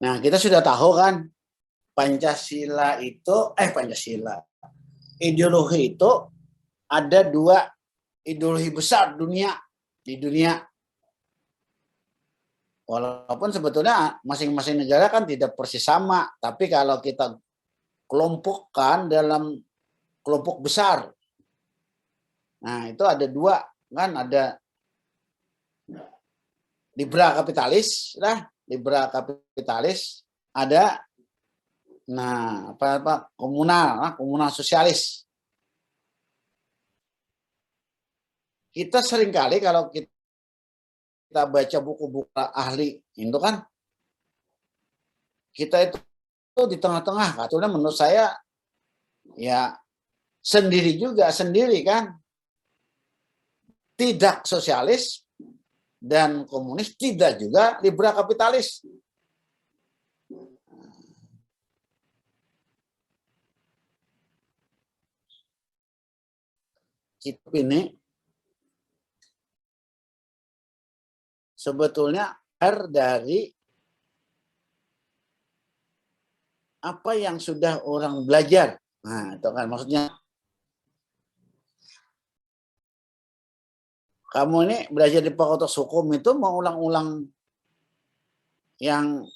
Nah, kita sudah tahu kan Pancasila itu ideologi itu ada dua ideologi besar di dunia. Walaupun sebetulnya masing-masing negara kan tidak persis sama, tapi kalau kita kelompokkan dalam kelompok besar, nah itu ada dua kan, ada liberal kapitalis, ada komunal sosialis. Kita seringkali kalau kita baca buku-buku ahli itu kan, kita itu di tengah-tengah. Katanya menurut saya ya sendiri kan, tidak sosialis dan komunis, tidak juga liberal kapitalis. Ini sebetulnya dari apa yang sudah orang belajar. Nah, itu kan maksudnya kamu ini belajar di Fakultas Hukum itu mau ulang-ulang yang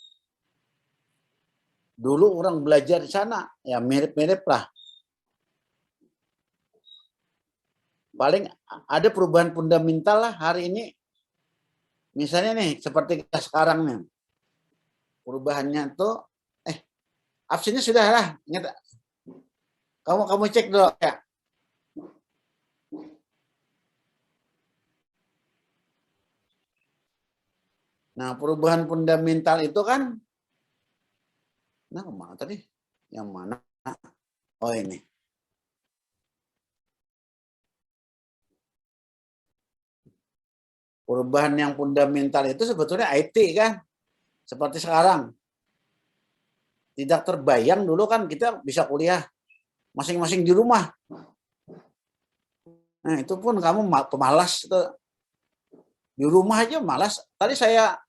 dulu orang belajar di sana, ya mirip-mirip lah. Paling ada perubahan fundamental lah hari ini. Misalnya nih, seperti kita sekarang nih. Perubahannya tuh, absennya sudah lah. Kamu cek dulu ya. Nah, perubahan fundamental itu kan, nah kemana tadi? Yang mana? Oh ini. Perubahan yang fundamental itu sebetulnya IT kan, seperti sekarang. Tidak terbayang dulu kan kita bisa kuliah masing-masing di rumah. Nah itu pun kamu pemalas itu. Di rumah aja malas. Tadi saya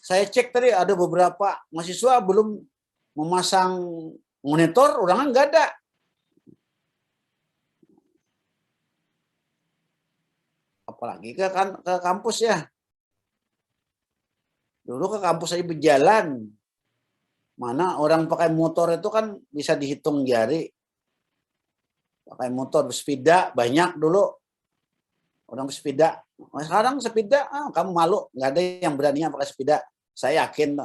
cek tadi ada beberapa mahasiswa belum memasang monitor, orang nggak ada. Apalagi ke kampus ya. Dulu ke kampus aja berjalan. Mana orang pakai motor itu kan bisa dihitung jari. Pakai motor sepeda banyak dulu. Orang sepeda. Nah, sekarang sepeda, kamu malu. Nggak ada yang berani pakai sepeda. Saya yakin.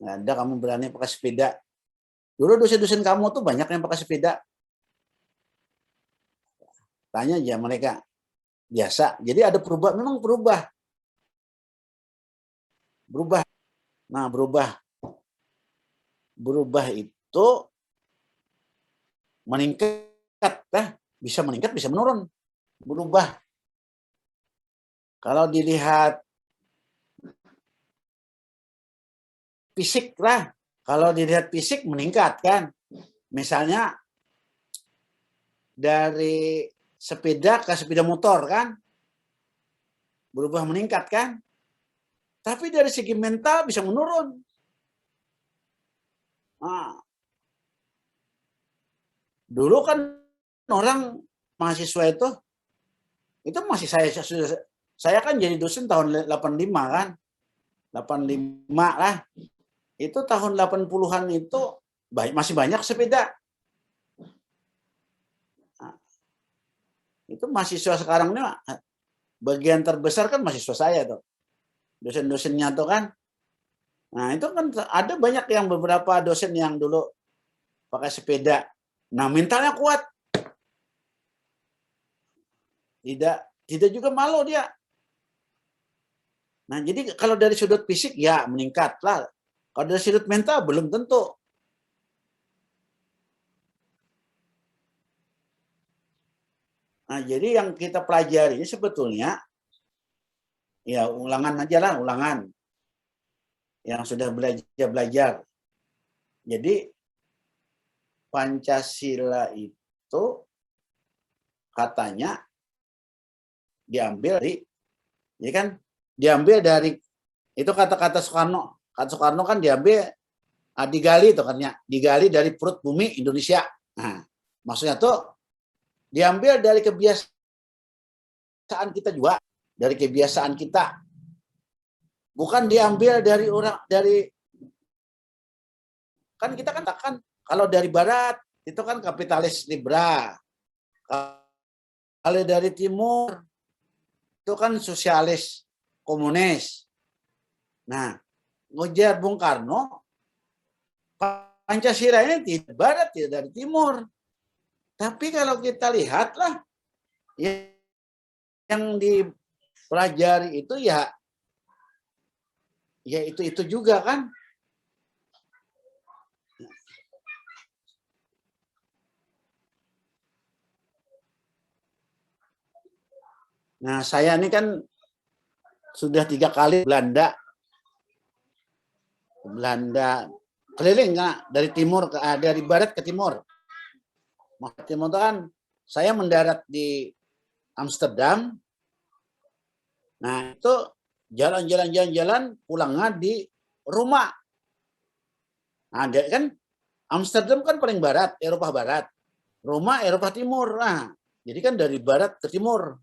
Nggak ada kamu berani pakai sepeda. Dulu dosen-dosen kamu tuh banyak yang pakai sepeda. Tanya aja mereka. Biasa. Jadi ada berubah. Memang berubah. Nah, berubah itu meningkat. Bisa meningkat, bisa menurun. Berubah. Kalau dilihat fisik lah. Kalau dilihat fisik meningkat kan. Misalnya dari sepeda ke sepeda motor kan. Berubah meningkat kan. Tapi dari segi mental bisa menurun. Nah, dulu kan orang mahasiswa itu masih saya kan jadi dosen tahun 85 kan. 85 lah. Itu tahun 80-an itu masih banyak sepeda. Nah, itu mahasiswa sekarang ini bagian terbesar kan mahasiswa saya tuh. Dosen-dosennya tuh kan. Nah, itu kan ada banyak yang beberapa dosen yang dulu pakai sepeda. Nah, mentalnya kuat. Tidak juga malu dia. Nah, jadi kalau dari sudut fisik ya meningkat lah. Kalau dari sudut mental belum tentu. Nah, jadi yang kita pelajari sebetulnya ya ulangan aja lah, ulangan. Yang sudah belajar. Jadi Pancasila itu katanya diambil dari, ya kan? Diambil dari itu kata-kata Soekarno. Kan Soekarno kan diambil, digali tuh kan ya, digali dari perut bumi Indonesia. Nah, maksudnya tuh diambil dari kebiasaan kita juga, dari kebiasaan kita. Bukan diambil dari orang, dari, kan kita kan kalau dari barat itu kan kapitalis liberal. Kalau dari timur itu kan sosialis komunis. Nah, ngujar Bung Karno, Pancasila ini tidak barat, tidak dari timur. Tapi kalau kita lihatlah, yang dipelajari itu ya itu juga kan. Nah, saya ini kan sudah 3 kali Belanda keliling dari timur ke dari barat ke timur. Timur itu kan saya mendarat di Amsterdam. Nah, itu jalan-jalan pulangnya di rumah. Nah, kan Amsterdam kan paling barat, Eropa Barat. Roma Eropa Timur. Nah, jadi kan dari barat ke timur.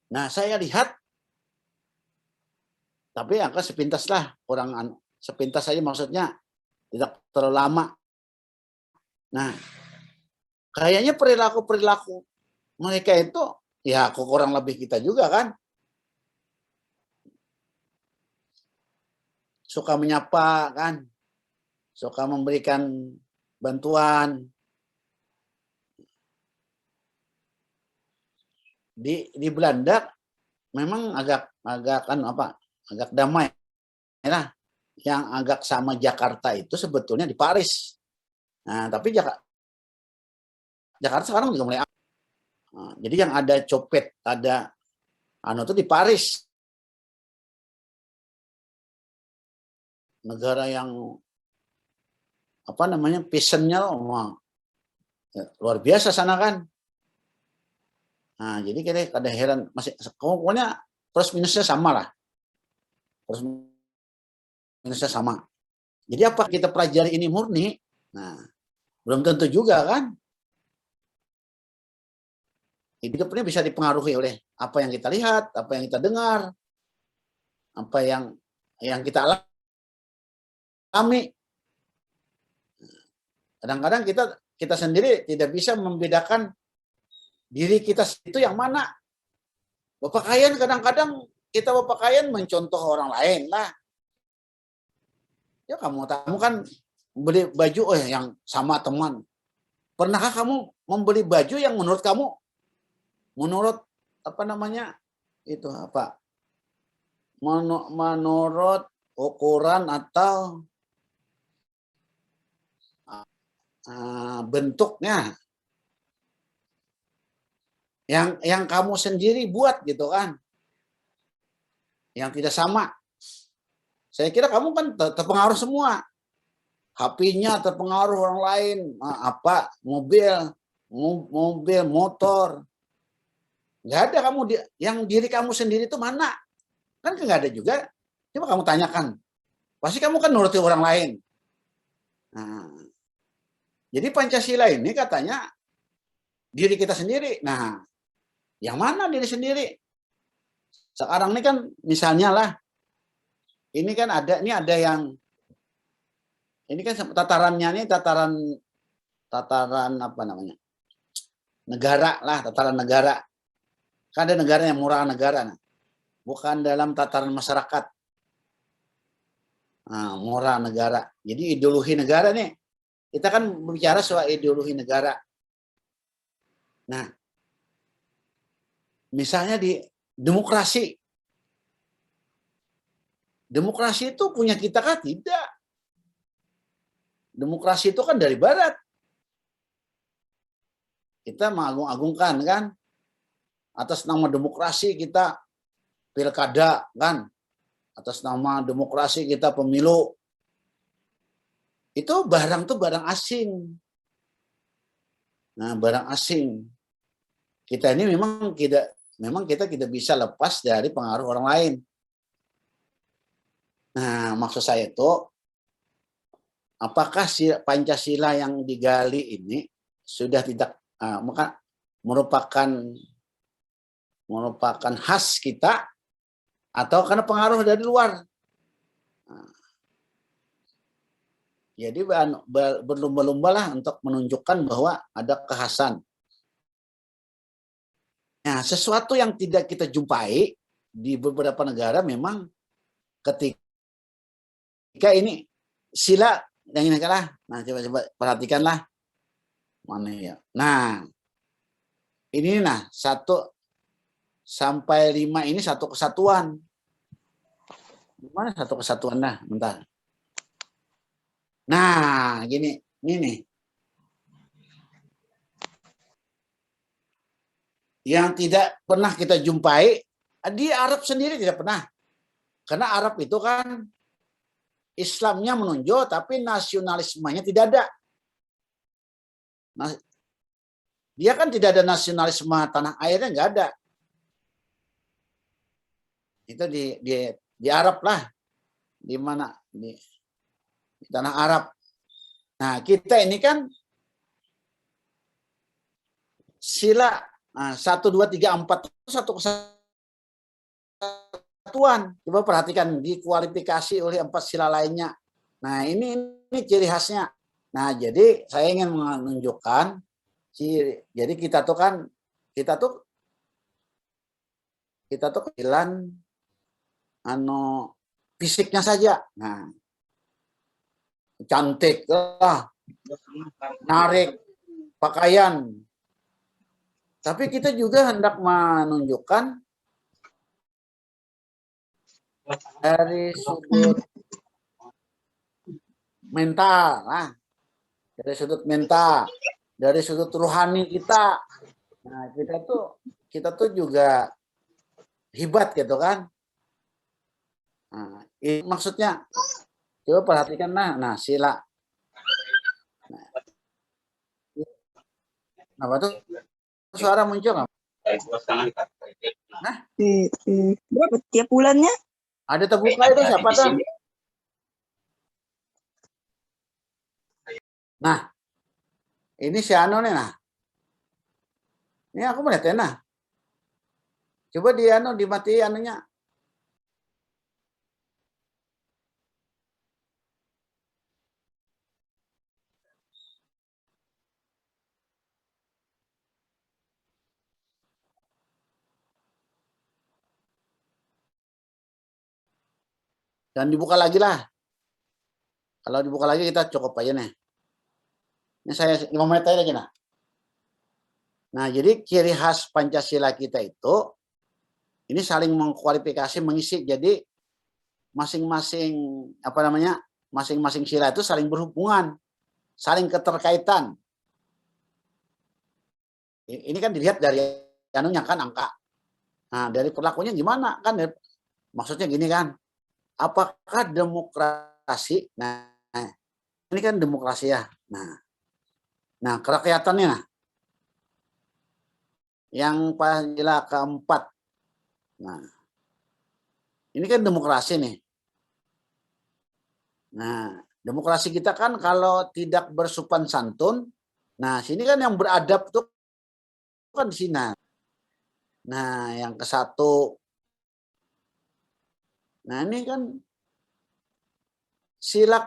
Nah, saya lihat, tapi angka sepintas lah, kurang sepintas saja maksudnya, tidak terlalu lama. Nah, kayaknya perilaku mereka itu ya kurang lebih kita juga kan. Suka menyapa kan, suka memberikan bantuan. Di Belanda memang agak damai lah. Yang agak sama Jakarta itu sebetulnya di Paris. Nah, tapi Jakarta sekarang juga mulai. Nah, jadi yang ada copet, ada itu di Paris. Negara yang passionnya luar biasa sana kan. Nah, jadi kita kadang heran, masih pokoknya plus minusnya sama lah. Plus minusnya sama. Jadi apa kita pelajari ini murni? Nah, belum tentu juga kan. Hidupnya bisa dipengaruhi oleh apa yang kita lihat, apa yang kita dengar, apa yang kita alami. Kadang-kadang kita sendiri tidak bisa membedakan diri kita itu yang mana. Berpakaian kadang-kadang kita berpakaian mencontoh orang lain lah. Ya kamu kan beli baju yang sama teman. Pernahkah kamu membeli baju yang menurut kamu, menurut menurut ukuran atau bentuknya yang kamu sendiri buat gitu kan, yang tidak sama. Saya kira kamu kan terpengaruh semua. HP-nya terpengaruh orang lain, mobil, motor. Nggak ada kamu yang diri kamu sendiri itu mana? Kan nggak ada juga. Coba kamu tanyakan. Pasti kamu kan nuruti orang lain. Nah, jadi Pancasila ini katanya diri kita sendiri. Nah, yang mana diri sendiri? Sekarang ini kan misalnya lah, ini kan ada yang, ini kan tatarannya ini tataran negara lah, tataran negara. Kan ada negara yang murah negara, bukan dalam tataran masyarakat. Nah, murah negara. Jadi ideologi negara nih, kita kan berbicara soal ideologi negara. Nah, misalnya di demokrasi. Demokrasi itu punya kita kah? Tidak. Demokrasi itu kan dari barat. Kita mengagung-agungkan kan. Atas nama demokrasi kita pilkada kan. Atas nama demokrasi kita pemilu. Itu barang asing. Nah, barang asing. Kita ini memang kita tidak bisa lepas dari pengaruh orang lain. Nah, maksud saya itu, apakah Pancasila yang digali ini sudah tidak merupakan khas kita atau karena pengaruh dari luar? Jadi berlomba-lomba lah untuk menunjukkan bahwa ada kekhasan. Nah, sesuatu yang tidak kita jumpai di beberapa negara memang ketika ini sila yang ini kalah. Nah, coba perhatikanlah mana ya. Nah, ini 1 sampai 5 ini satu kesatuan. Gimana satu kesatuan dah? Bentar. Nah, gini, ini nih. Yang tidak pernah kita jumpai di Arab sendiri tidak pernah. Karena Arab itu kan Islamnya menonjol tapi nasionalismenya tidak ada. Nah, dia kan tidak ada nasionalisme tanah airnya, nggak ada. Itu di Arab lah. Di mana? Di tanah Arab. Nah, kita ini kan sila 1, 2, 3, 4 itu satu kesatuan. Coba perhatikan dikualifikasi oleh 4 sila lainnya. Nah, ini ciri khasnya. Nah, jadi saya ingin menunjukkan jadi kita tuh kecilan fisiknya saja. Nah, cantik lah, narik pakaian. Tapi kita juga hendak menunjukkan dari sudut mental, dari sudut mental, dari sudut rohani kita. Nah, kita tuh juga hebat gitu kan. Nah, ini maksudnya coba perhatikan nah sila. Nah, apa tuh suara muncul nggak? Nah, berapa tiap bulannya? Ada terbuka itu siapa tuh? Nah, ini si Ano nih nah. Ini aku melihatnya nah. Coba dimati anunya. Dan dibuka lagi lah. Kalau dibuka lagi kita cukup aja nih. Ini saya 5 menit aja lagi nah. Nah, jadi ciri khas Pancasila kita itu ini saling mengkualifikasi, mengisi. Jadi masing-masing masing-masing sila itu saling berhubungan, saling keterkaitan. Ini kan dilihat dari anunya kan angka. Nah, dari perlakunya gimana kan? Maksudnya gini kan? Apakah demokrasi? Nah, ini kan demokrasi ya. Nah kerakyatannya nah. Yang Pancasila keempat. Nah, ini kan demokrasi nih. Nah, demokrasi kita kan kalau tidak bersopan santun, nah sini kan yang beradab tuh kan di sini. Nah, yang ke-1. Nah, ini kan sila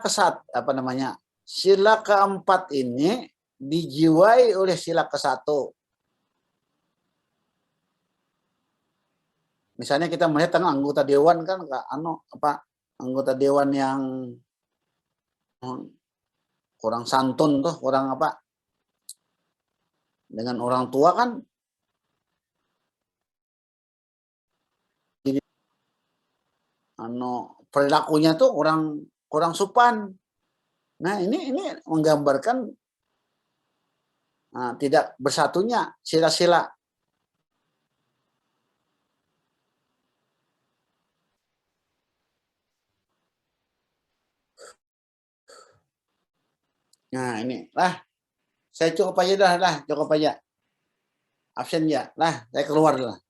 sila keempat ini dijiwai oleh sila ke-1. Misalnya kita melihat anggota dewan kan anggota dewan yang kurang santun tuh, kurang dengan orang tua kan jadi perilakunya tuh kurang sopan. Nah, ini menggambarkan tidak bersatunya sila-sila. Nah, ini lah. Saya cukup aja dah, cukup aja. Absen ya. Lah, saya keluar lah.